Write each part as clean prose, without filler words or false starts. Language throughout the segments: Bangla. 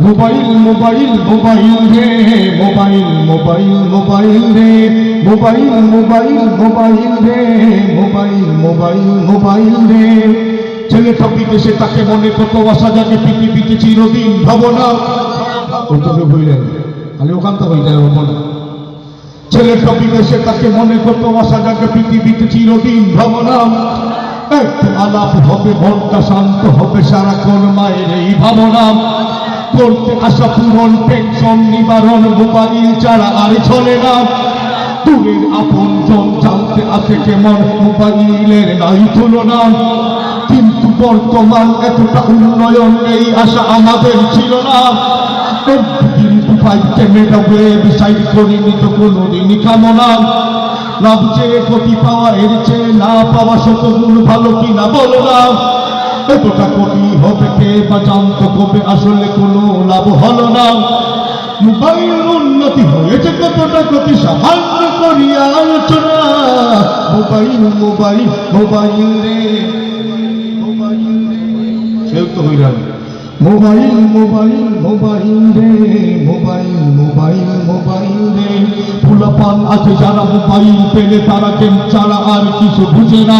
মোবাইল মোবাইল মোবাইল রে মোবাইল মোবাইল মোবাইল রে মোবাইল মোবাইল মোবাইল রে মোবাইল মোবাইল মোবাইল রে ছেলেটা বিদেশে তাকে মনে কত আশা জাগে পৃথিবীতে চিরদিন ভাবনা ওটাকে বললেন খালি ওখানটা হয়ে যায় মনে ছেলেটা বিদেশে তাকে মনে কত আশা জাগে পৃথিবীতে চিরদিন ভাবনা একটু আলাপ হবে মনটা শান্ত হবে সারাক্ষণ মায়ের এই ভাবনা করতে আসা পূরণ টেনশন নিবারণ মোবাইল ছাড়া আর চলে না দূরের আপন জন জানতে আসে কেমন মোবাইলের নাই তুলনা কিন্তু বর্তমান এতটা উন্নয়ন এই আশা আমাদের ছিল না কিন্তু ক্যামেরা ওয়েবসাইট করিনি তো কোনোদিনই কামনা লাভ চেয়ে ক্ষতি পাওয়া এর চেয়ে না পাওয়া শতগুণ ভালো কিনা বলো না এতটা ক্ষতি হবে কে বা জানতো কবে আসলে কোনো লাভ হলো না মোবাইল উন্নতি হয়েছে কতটা ক্ষতি সামান্য করিয়া আলোচনা মোবাইল মোবাইল মোবাইল রে মোবাইল তো হইলাম মোবাইল মোবাইল মোবাইল রে মোবাইল মোবাইল মোবাইল রে ফুলাপান আছে যারা মোবাইল পেলে তারা গেম ছাড়া আর কিছু বুঝে না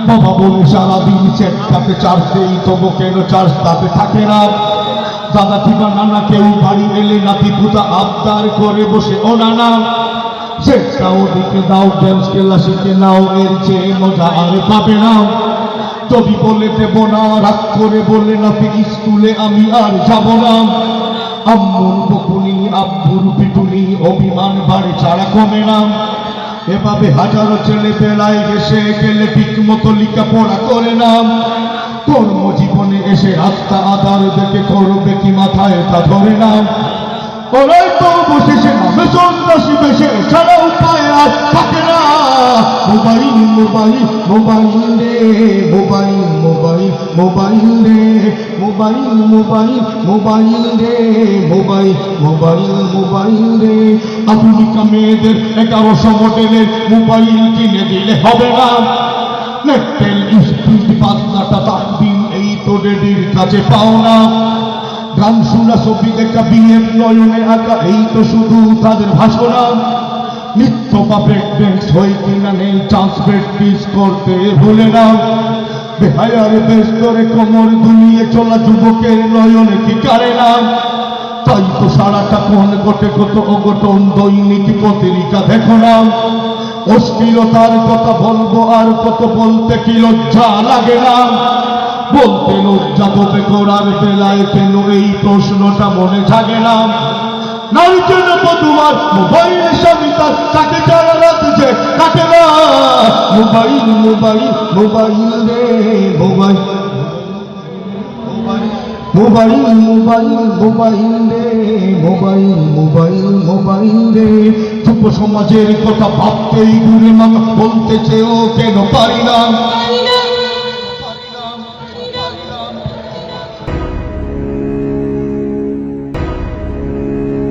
বাবা বলে সারাদিন চেক কাপে চার্জ দেই তবু কেন চার্জ তাতে থাকে না দাদা কিংবা নানা কেউ বাড়ি এলে নাতি পুতা আবদার করে বসে ওনানা সেটাও দিকে দাও গেমস খেলা শিখে নাও এর চেয়ে মজা আর পাবে না যদি বলে দেব না রাগ করে বলে নাতি স্কুলে আমি আর যাব না আম্মুর বকুনি আব্বুর পিটুনি অভিমান বাড়ে ছাড়া কমে না এভাবে হাজারো ছেলে বেলায় এসে গেলে ঠিক মতো লেখাপড়া করে না কর্মজীবনে এসে রাস্তা আধার দেখে করবে কি মাথায় তা ধরে না ওরাই তো বসেছে নামে সন্ন্যাসী বেশে ছাড়া উপায় আর থাকে না মোবাইল মোবাইল মোবাইল রে মোবাইল মোবাইল মোবাইল রে মোবাইল মোবাইল মোবাইল রে মোবাইল মোবাইল মোবাইল রে আধুনিকা মেয়েদের 1100 মডেলের মোবাইল কিনে দিলে হবে না নেটেল স্পিড বাজনাটা তার দিন এই তো রেডির কাছে পাও না গান শোনা ছবি দেখা বিয়ের নয়নে আঁকা এই তো শুধু তাদের ভাষণা নিত্য বা ব্রেক ড্যান্স হয় কিনা নেই চান্স প্র্যাকটিস করতে ভুলে না বেহায়ার বেশ করে কোমর দুলিয়ে চলা যুবকের নয়নে কি কারে না তাই তো সারাটা কোন ঘটে কত অঘটন দৈনিক পত্রিকা দেখো না অশ্লীলতার কথা বলবো আর কত বলতে কি লজ্জা লাগে না বলতে লজ্জা তবে করার বেলায় কেন এই প্রশ্নটা মনে জাগে না নারী কেন তোমার মোবাইল স্বামীতা তাকে যারা রাত যে কাটে না মোবাইল মোবাইল মোবাইল রে মোবাইল মোবাইল মোবাইল মোবাইল রে মোবাইল মোবাইল মোবাইল রে যুব সমাজের কথা ভাবতেই দূরে মামা বলতে চেয়েও কেন পারি না